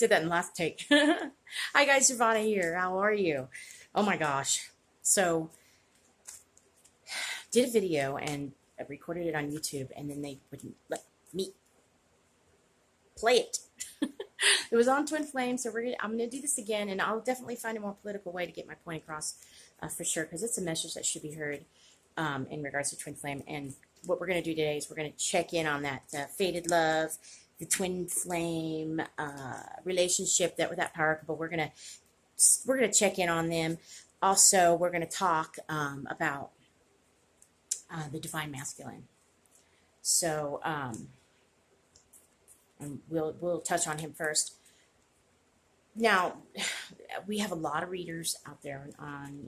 Did that in last take. Hi guys, Shavanna here. How are you? Oh my gosh. So, did a video and I recorded it on YouTube, and then they wouldn't let me play it. It was on Twin Flame, so I'm gonna do this again, and I'll definitely find a more political way to get my point across, for sure, because it's a message that should be heard in regards to Twin Flame. And what we're gonna do today is we're gonna check in on that faded love, the Twin Flame relationship that with that power couple. We're gonna check in on them. Also, we're gonna talk about the divine masculine. So. And we'll touch on him first. Now, we have a lot of readers out there on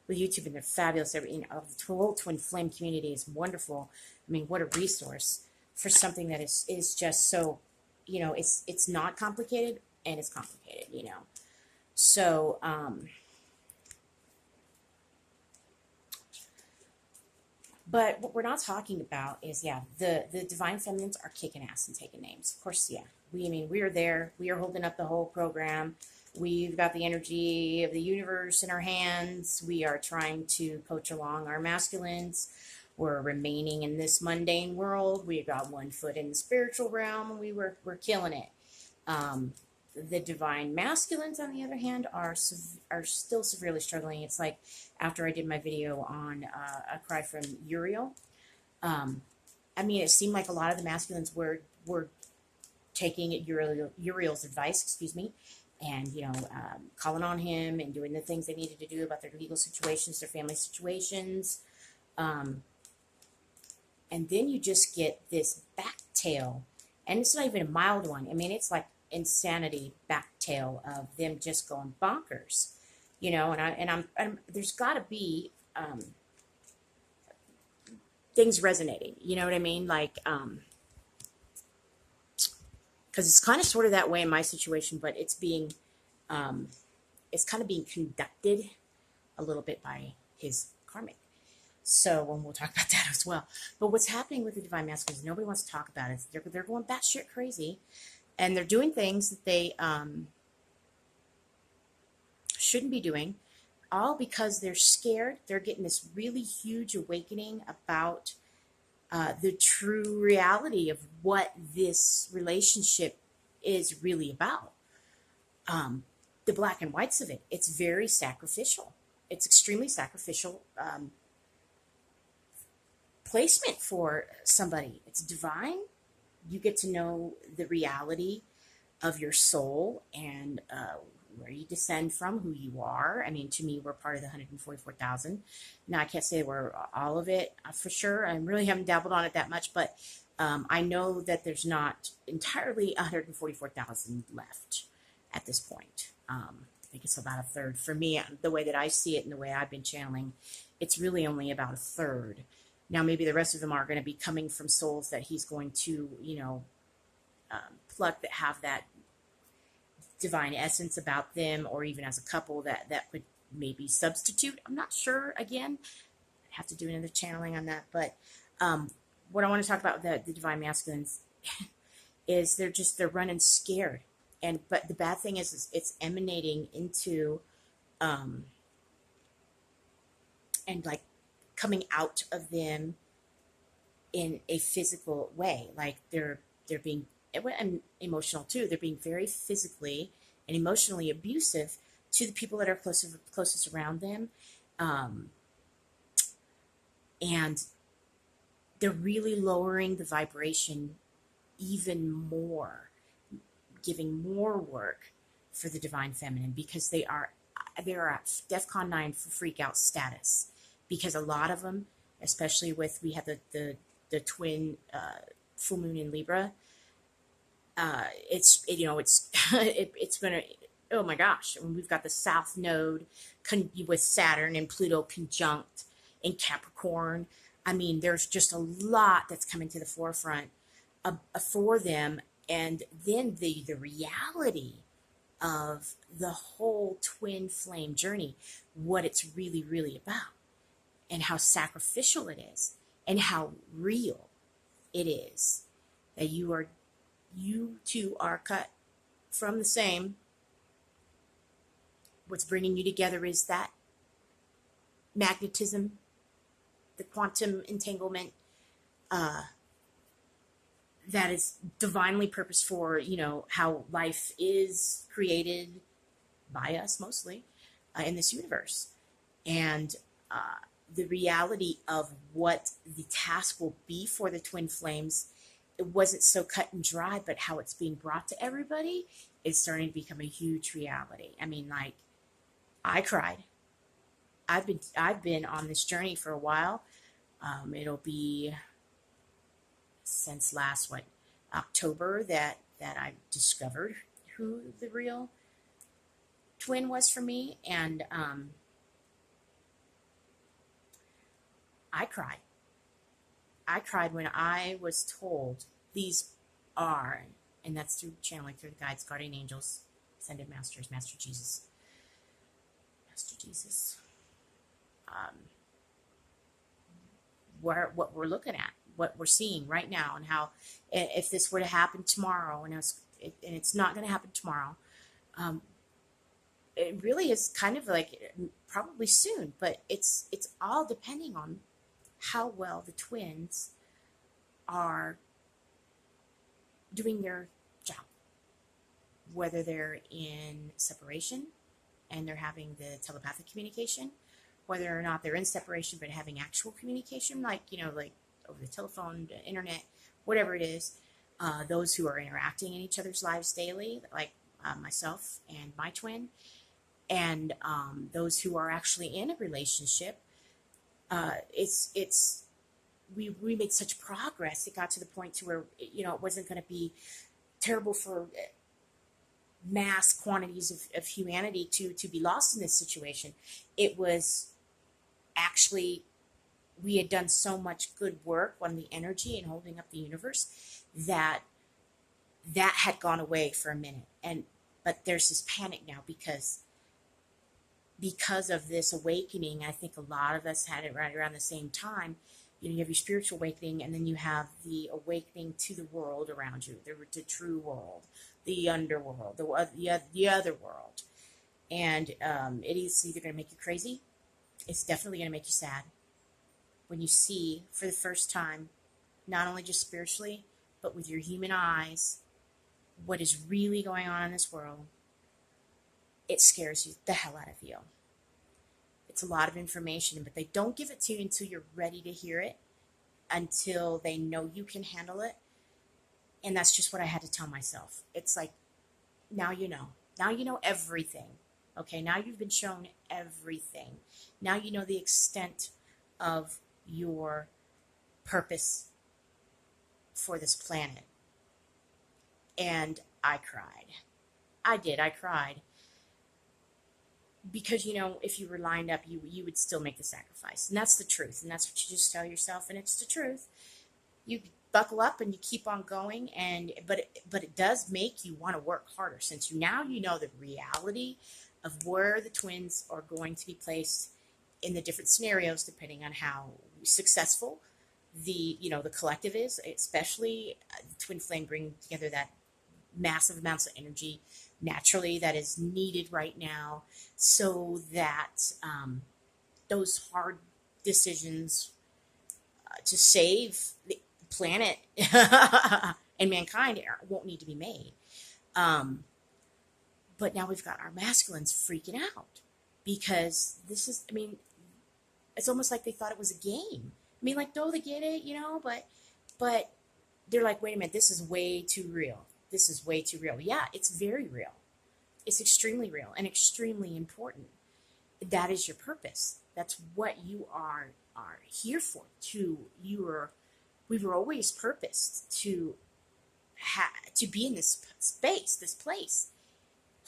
with YouTube, and they're fabulous. The whole Twin Flame community is wonderful. I mean, what a resource for something that is just so, it's not complicated, and it's complicated. So but what we're not talking about is, the divine feminines are kicking ass and taking names. Of course, yeah. We are there. We are holding up the whole program. We've got the energy of the universe in our hands. We are trying to coach along our masculines. We're remaining in this mundane world. We've got one foot in the spiritual realm. We're killing it. The divine masculines, on the other hand, are still severely struggling. It's like after I did my video on a cry from Uriel. It seemed like a lot of the masculines were taking Uriel's advice, excuse me, and calling on him and doing the things they needed to do about their legal situations, their family situations, and then you just get this back tail, and it's not even a mild one. It's like insanity back tail of them just going bonkers, and I'm there's got to be things resonating, you know what I mean, like because it's kind of sort of that way in my situation, but it's kind of being conducted a little bit by his karmic. So, and we'll talk about that as well. But what's happening with the divine masculines, nobody wants to talk about it. They're going batshit crazy, and they're doing things that they shouldn't be doing, all because they're scared. They're getting this really huge awakening about the true reality of what this relationship is really about. The black and whites of it. It's very sacrificial. It's extremely sacrificial placement for somebody. It's divine. You get to know the reality of your soul and where you descend from, who you are. To me, we're part of the 144,000. Now, I can't say we're all of it for sure. I really haven't dabbled on it that much, but I know that there's not entirely 144,000 left at this point. I think it's about a third. For me, the way that I see it and the way I've been channeling, it's really only about a third. Now, maybe the rest of them are going to be coming from souls that he's going to, pluck, that have that divine essence about them, or even as a couple that would maybe substitute. I'm not sure. Again, I have to do another channeling on that. But what I want to talk about the divine masculines is they're running scared. But the bad thing is it's emanating into and like coming out of them in a physical way. Like they're being, and emotional too. They're being very physically and emotionally abusive to the people that are closest around them, and they're really lowering the vibration even more, giving more work for the divine feminine, because they are at DEFCON 9 for freak out status. Because a lot of them, especially we have the twin full moon in Libra. It's gonna, oh my gosh, and we've got the South Node with Saturn and Pluto conjunct in Capricorn. There's just a lot that's coming to the forefront for them, and then the reality of the whole twin flame journey, what it's really, really about, and how sacrificial it is, and how real it is that you two are cut from the same. What's bringing you together is that magnetism, the quantum entanglement, uh, that is divinely purposed for, how life is created by us mostly, in this universe. And the reality of what the task will be for the twin flames, it wasn't so cut and dry, but how it's being brought to everybody is starting to become a huge reality. I mean, like, I cried. I've been on this journey for a while. It'll be since last October that I discovered who the real twin was for me, and I cried. I cried when I was told these are, and that's through channeling, through the guides, guardian angels, ascended masters, Master Jesus. Um, what we're looking at, what we're seeing right now, and how if this were to happen tomorrow, and it's not going to happen tomorrow, um, it really is kind of like probably soon, but it's all depending on how well the twins are doing their job, whether they're in separation and they're having the telepathic communication, whether or not they're in separation but having actual communication, like over the telephone, the internet, whatever it is. Those who are interacting in each other's lives daily, like myself and my twin, and those who are actually in a relationship. We made such progress. It got to the point to where it wasn't going to be terrible for mass quantities of humanity to be lost in this situation. It was actually, we had done so much good work on the energy and holding up the universe that had gone away for a minute. But there's this panic now because of this awakening. I think a lot of us had it right around the same time. You have your spiritual awakening, and then you have the awakening to the world around you, the true world, the underworld, the other world. And it is either going to make you crazy, it's definitely going to make you sad when you see for the first time, not only just spiritually, but with your human eyes, what is really going on in this world. It scares you the hell out of you. It's a lot of information, but they don't give it to you until you're ready to hear it, until they know you can handle it. And that's just what I had to tell myself. It's like, now you know. Now you know everything. Okay, now you've been shown everything. Now you know the extent of your purpose for this planet. And I cried. I did. I cried. Because, if you were lined up, you would still make the sacrifice. And that's the truth. And that's what you just tell yourself. And it's the truth. You buckle up and you keep on going. But it does make you want to work harder, since you know the reality of where the twins are going to be placed in the different scenarios, depending on how successful the collective is, especially the twin flame bringing together that massive amounts of energy naturally that is needed right now, so that those hard decisions to save the planet and mankind won't need to be made. But now we've got our masculines freaking out because this is, it's almost like they thought it was a game. No, they get it, but they're like, wait a minute, this is way too real. This is way too real. Yeah, it's very real. It's extremely real and extremely important. That is your purpose. That's what you are here for. We were always purposed to be in this space, this place.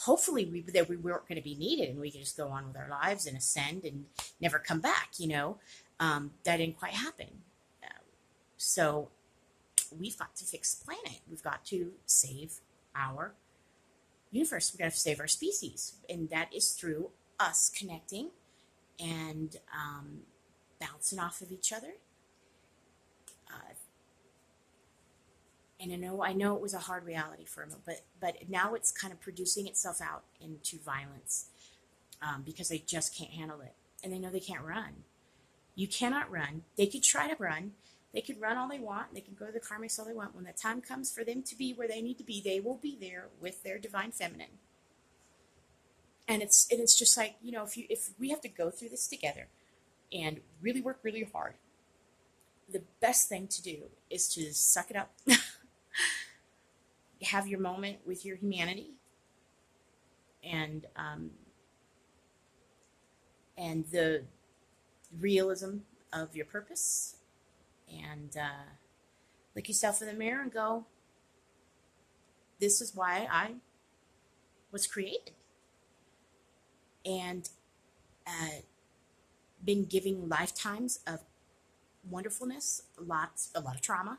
Hopefully we weren't going to be needed and we could just go on with our lives and ascend and never come back, that didn't quite happen. So we've got to fix the planet. We've got to save our universe. We've got to save our species. And that is through us connecting and bouncing off of each other. And I know it was a hard reality for him, but now it's kind of producing itself out into violence, because they just can't handle it, and they know they can't run. You cannot run. They could try to run. They could run all they want. They can go to the karmics all they want. When the time comes for them to be where they need to be, they will be there with their divine feminine. And it's just like, if we have to go through this together and really work really hard, the best thing to do is to suck it up, have your moment with your humanity, and the realism of your purpose, and look yourself in the mirror and go, this is why I was created. And been giving lifetimes of wonderfulness, a lot of trauma.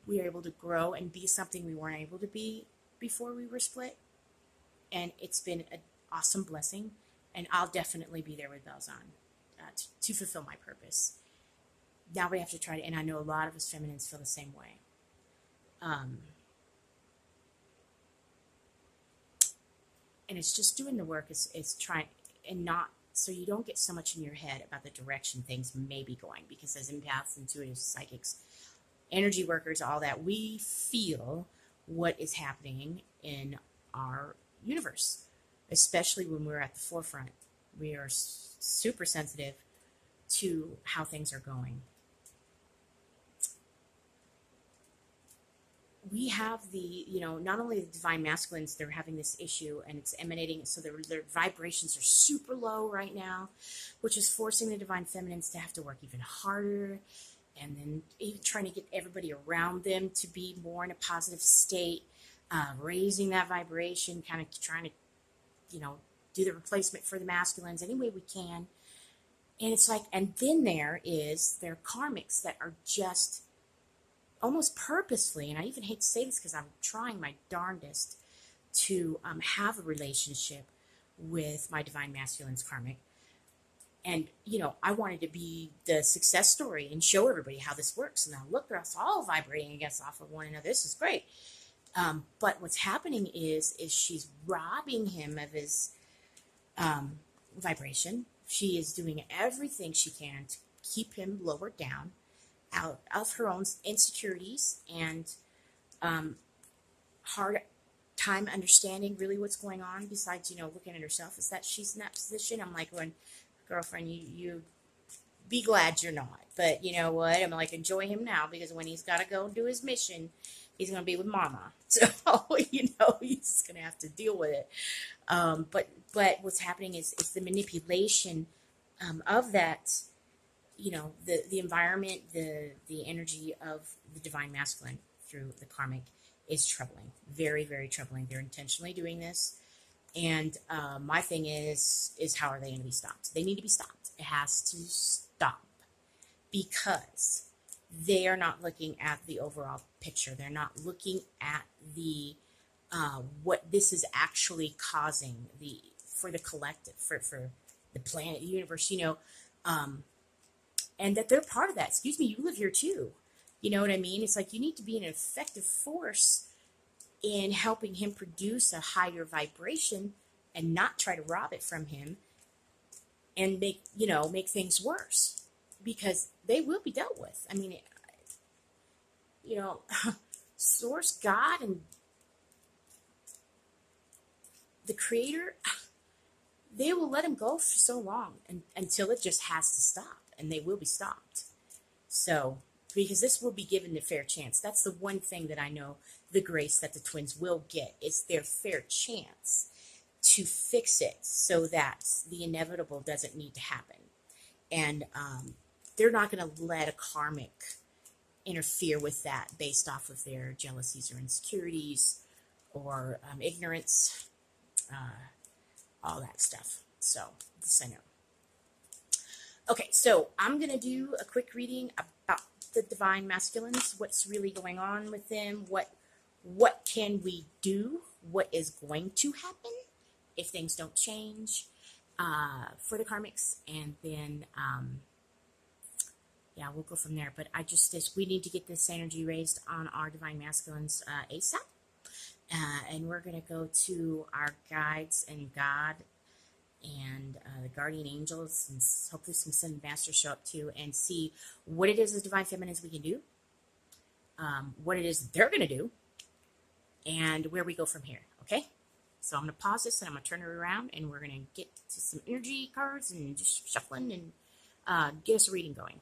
We are able to grow and be something we weren't able to be before we were split. And it's been an awesome blessing. And I'll definitely be there with bells on to fulfill my purpose. Now we have to try to, and I know a lot of us feminines feel the same way. And it's just doing the work. It's trying, and not, so you don't get so much in your head about the direction things may be going, because as empaths, intuitives, psychics, energy workers, all that, we feel what is happening in our universe, especially when we're at the forefront. We are super sensitive to how things are going. We have the, not only the divine masculines, they're having this issue and it's emanating, so their vibrations are super low right now, which is forcing the divine feminines to have to work even harder, and then even trying to get everybody around them to be more in a positive state, raising that vibration, kind of trying to, do the replacement for the masculines any way we can. And it's like, and then there is their karmics that are just almost purposefully, and I even hate to say this because I'm trying my darndest to have a relationship with my divine masculine's karmic. And, I wanted to be the success story and show everybody how this works. And now look, we're all vibrating against off of one another. This is great. But what's happening is she's robbing him of his vibration. She is doing everything she can to keep him lowered down, out of her own insecurities and hard time understanding really what's going on, besides, looking at herself, is that she's in that position. I'm like, when girlfriend, you be glad you're not. But you know what? I'm like, enjoy him now, because when he's got to go do his mission, he's going to be with mama. So, he's just going to have to deal with it. But what's happening is the manipulation of that, the environment, the energy of the divine masculine through the karmic is troubling. Very, very troubling. They're intentionally doing this. And my thing is how are they going to be stopped? They need to be stopped. It has to stop, because they are not looking at the overall picture. They're not looking at the what this is actually causing for the collective, for the planet, the universe, and that they're part of that. Excuse me, you live here too. You know what I mean? It's like you need to be an effective force in helping him produce a higher vibration and not try to rob it from him and make things worse, because they will be dealt with. I mean, source, God, and the creator, they will let him go for so long until it just has to stop, and they will be stopped. So, because this will be given the fair chance. That's the one thing that I know, the grace that the twins will get, is their fair chance to fix it so that the inevitable doesn't need to happen. And they're not going to let a karmic interfere with that based off of their jealousies or insecurities or ignorance, all that stuff. So, this I know. Okay, so I'm going to do a quick reading about the divine masculines, what's really going on with them, what can we do, what is going to happen if things don't change for the karmics, and then yeah, we'll go from there. But we need to get this energy raised on our divine masculines ASAP. And we're going to go to our guides and God and the guardian angels, and hopefully some sun masters show up too, and see what it is as divine feminines we can do, what it is they're going to do, and where we go from here. Okay? So I'm going to pause this and I'm going to turn it around, and we're going to get to some energy cards and just shuffling and get us a reading going.